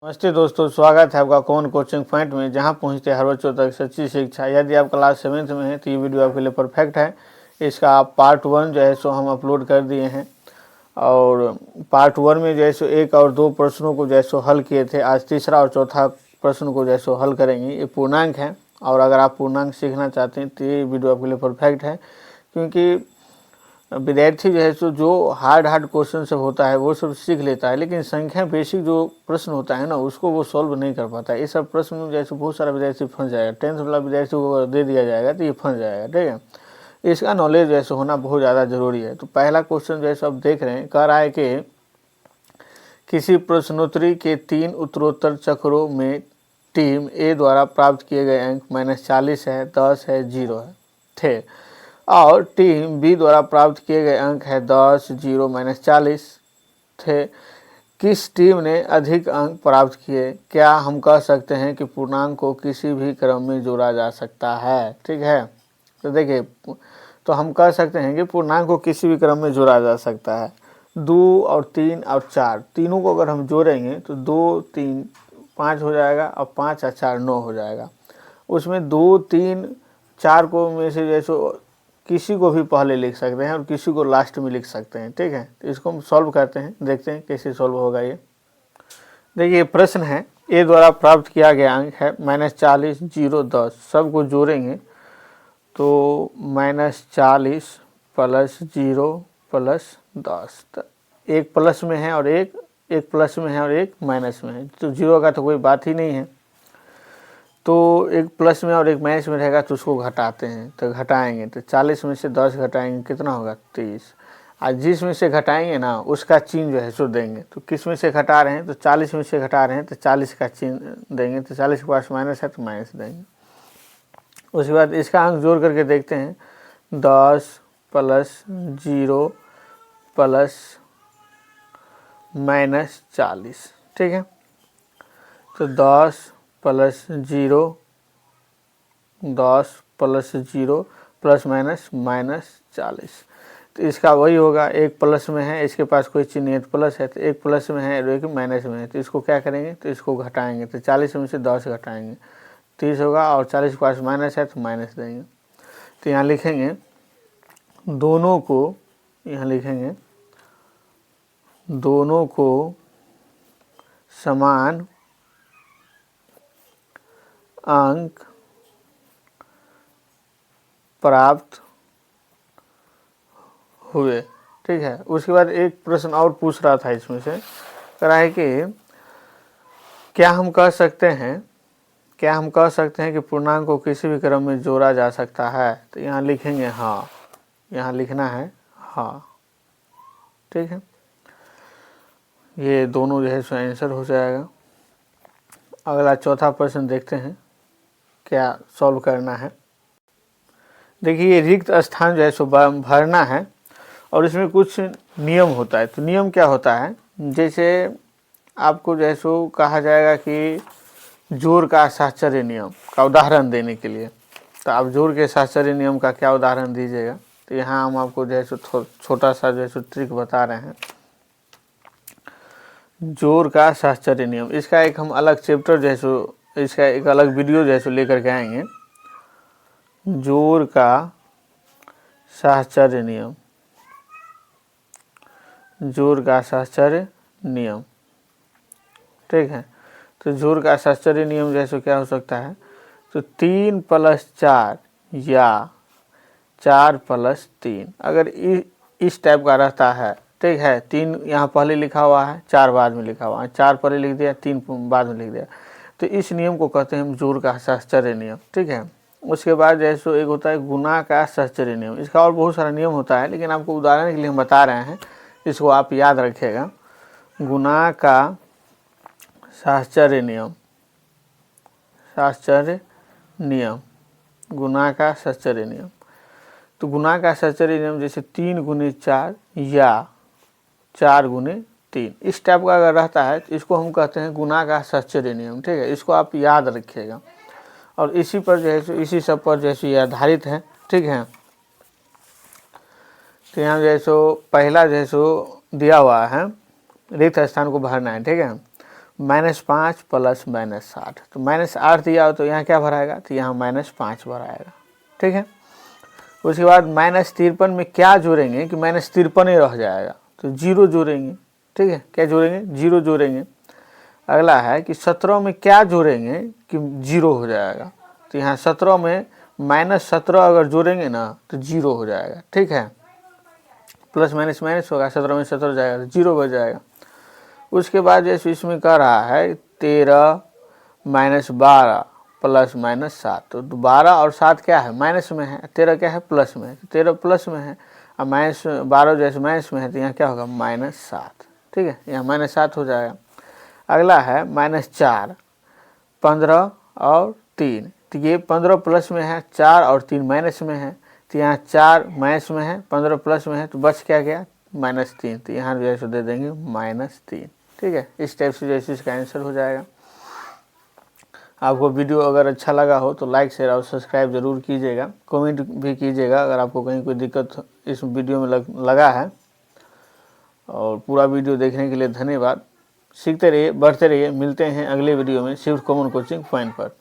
नमस्ते दोस्तों, स्वागत है आपका कौन कोचिंग पॉइंट में, जहां पहुंचते हर बच्चों तक सच्ची शिक्षा। यदि आप क्लास 7th में हैं तो ये वीडियो आपके लिए परफेक्ट है। इसका आप पार्ट 1 जो है सो हम अपलोड कर दिए हैं और पार्ट 1 में जो है सो 1 और 2 प्रश्नों को जो है सो हल किए थे। आज तीसरा और चौथा प्रश्न को जो है सो हल करेंगे। ये पूर्णांक है और अगर आप पूर्णांक सीखना चाहते हैं तो ये वीडियो आपके लिए परफेक्ट है, क्योंकि विद्यार्थी जो है सो जो हार्ड क्वेश्चन सब होता है वो सब सीख लेता है, लेकिन संख्या बेसिक जो प्रश्न होता है ना उसको वो सॉल्व नहीं कर पाता है। ये सब प्रश्न में जैसे बहुत सारा विद्यार्थी फंस जाएगा। 10th वाला विद्यार्थी को दे दिया जाएगा तो ये फंस जाएगा, ठीक है। इसका नॉलेज जैसे होना बहुत ज़्यादा जरूरी है। तो पहला क्वेश्चन जैसे आप देख रहे हैं, कह रहा है कि किसी प्रश्नोत्तरी के 3 उत्तरोत्तर चक्रों में टीम ए द्वारा प्राप्त किए गए अंक -40 है, 10 है, 0 है थे, और टीम बी द्वारा प्राप्त किए गए अंक है 10, 0, -40 थे। किस टीम ने अधिक अंक प्राप्त किए? क्या हम कह सकते हैं कि पूर्णांक को किसी भी क्रम में जोड़ा जा सकता है? ठीक है, तो देखिए, तो हम कह सकते हैं कि पूर्णांक को किसी भी क्रम में जोड़ा जा सकता है। 2 और 3 और 4 तीनों को अगर हम जोड़ेंगे तो 2, 3, 5 हो जाएगा और 5 और 4 9 हो जाएगा। उसमें 2, 3, 4 को में से जैसे किसी को भी पहले लिख सकते हैं और किसी को लास्ट में लिख सकते हैं, ठीक है। तो इसको हम सॉल्व करते हैं, देखते हैं कैसे सॉल्व होगा ये। देखिए, प्रश्न है ए द्वारा प्राप्त किया गया अंक है -40, 0, 10। सबको जोड़ेंगे तो -40 + 0 + 10। तो एक प्लस में है और एक प्लस में है और एक माइनस में है, तो 0 का तो कोई बात ही नहीं है। तो एक प्लस में और एक माइनस में रहेगा तो उसको घटाते हैं, तो घटाएंगे तो 40 में से 10 घटाएंगे कितना होगा? 30। आज जिस में से घटाएंगे ना उसका चिन्ह जो है सो देंगे। तो किस में से घटा रहे हैं? तो 40 में से घटा रहे हैं तो 40 का चिन्ह देंगे। तो 40 के पास माइनस है तो माइनस देंगे। उसके बाद इसका अंक जोड़ करके देखते हैं, 10 + 0 + -40, ठीक है। तो 10 + 0 10 + 0 ± -40। तो इसका वही होगा, एक प्लस में है, इसके पास कोई चिन्ह नहीं है तो प्लस है, तो एक प्लस में है और एक माइनस में है, तो इसको क्या करेंगे? तो इसको घटाएंगे। तो 40 में से 10 घटाएंगे 30 होगा और 40 के पास माइनस है तो माइनस देंगे। तो यहाँ लिखेंगे दोनों को, यहाँ लिखेंगे दोनों को समान अंक प्राप्त हुए, ठीक है। उसके बाद एक प्रश्न और पूछ रहा था इसमें से, कह रहा है कि क्या हम कह सकते हैं कि पूर्णांक को किसी भी क्रम में जोड़ा जा सकता है? तो यहाँ लिखेंगे हाँ, यहाँ लिखना है हाँ, ठीक है। ये दोनों जो है सो आंसर हो जाएगा। अगला चौथा प्रश्न देखते हैं क्या सॉल्व करना है। देखिए, ये रिक्त स्थान जो है सो भरना है और इसमें कुछ नियम होता है। तो नियम क्या होता है? जैसे आपको जो है सो कहा जाएगा कि जोड़ का साहचर्य नियम का उदाहरण देने के लिए, तो आप जोड़ के साहचर्य नियम का क्या उदाहरण दीजिएगा? तो यहाँ हम आपको जो है सो छोटा सा जो है सो ट्रिक बता रहे हैं। जोड़ का साहचर्य नियम, इसका एक हम अलग चैप्टर जो है सो, इसका एक अलग वीडियो जो है सो लेकर के आएंगे। जोड़ का साहचर्य नियम, जोड़ का साहचर्य नियम, ठीक है। तो जोड़ का साहचर्य नियम जैसे क्या हो सकता है? तो 3 + 4 या 4 + 3, अगर इस टाइप का रहता है, ठीक है। 3 यहाँ पहले लिखा हुआ है, 4 बाद में लिखा हुआ है, 4 पहले लिख दिया, 3 बाद में लिख दिया, तो इस नियम को कहते हैं हम जोड़ का साहचर्य नियम, ठीक है। उसके बाद जैसे एक होता है गुणा का साहचर्य नियम। इसका और बहुत सारा नियम होता है, लेकिन आपको उदाहरण के लिए हम बता रहे हैं, इसको आप याद रखिएगा। गुणा का साहचर्य नियम, साहचर्य नियम, गुणा का साहचर्य नियम। तो गुणा का साहचर्य नियम जैसे 3 × 4 या 4 × 3, इस टाइप का अगर रहता है तो इसको हम कहते हैं गुणा का साहचर्य नियम, ठीक है। इसको आप याद रखिएगा और इसी पर जो है इसी सब पर जैसे ये आधारित है, ठीक है। तो यहाँ जैसो पहला जैसो दिया हुआ है, रिक्त स्थान को भरना है, ठीक है। -5 प्लस -60, तो -8 दिया हो तो यहाँ क्या भराएगा, तो यहाँ -5 भराएगा। ठीक है। उसके बाद -53 में क्या जोड़ेंगे कि -53 ही रह जाएगा, तो 0 जोड़ेंगे। ठीक है, क्या जोड़ेंगे, 0 जोड़ेंगे। अगला है कि 17 में क्या जोड़ेंगे कि 0 हो जाएगा, तो यहाँ 17 में -17 अगर जोड़ेंगे ना तो 0 हो जाएगा। ठीक है, प्लस माइनस माइनस होगा, 17 में 17 जाएगा तो 0 बच जाएगा। उसके बाद जैसे इसमें कह रहा है 13 - 12 प्लस -7, तो 12 और 7 क्या है, माइनस में है, 13 क्या है, प्लस में है, 13 प्लस में है और -12 जैसे माइनस में है, तो यहाँ क्या होगा, -7। ठीक है, यहाँ -7 हो जाएगा। अगला है -4, 15 और 3, तो ये 15 प्लस में है, 4 और 3 माइनस में है, तो यहाँ 4 माइनस में है, 15 प्लस में है, तो बच क्या गया, -3, तो यहाँ जैसे दे देंगे -3। ठीक है, इस टाइप से जैसे इसका आंसर हो जाएगा। आपको वीडियो अगर अच्छा लगा हो तो लाइक शेयर और सब्सक्राइब जरूर कीजिएगा, कमेंट भी कीजिएगा अगर आपको कहीं कोई दिक्कत इस वीडियो में लगा है। और पूरा वीडियो देखने के लिए धन्यवाद। सीखते रहिए, बढ़ते रहिए, मिलते हैं अगले वीडियो में शिव कॉमन कोचिंग पॉइंट पर।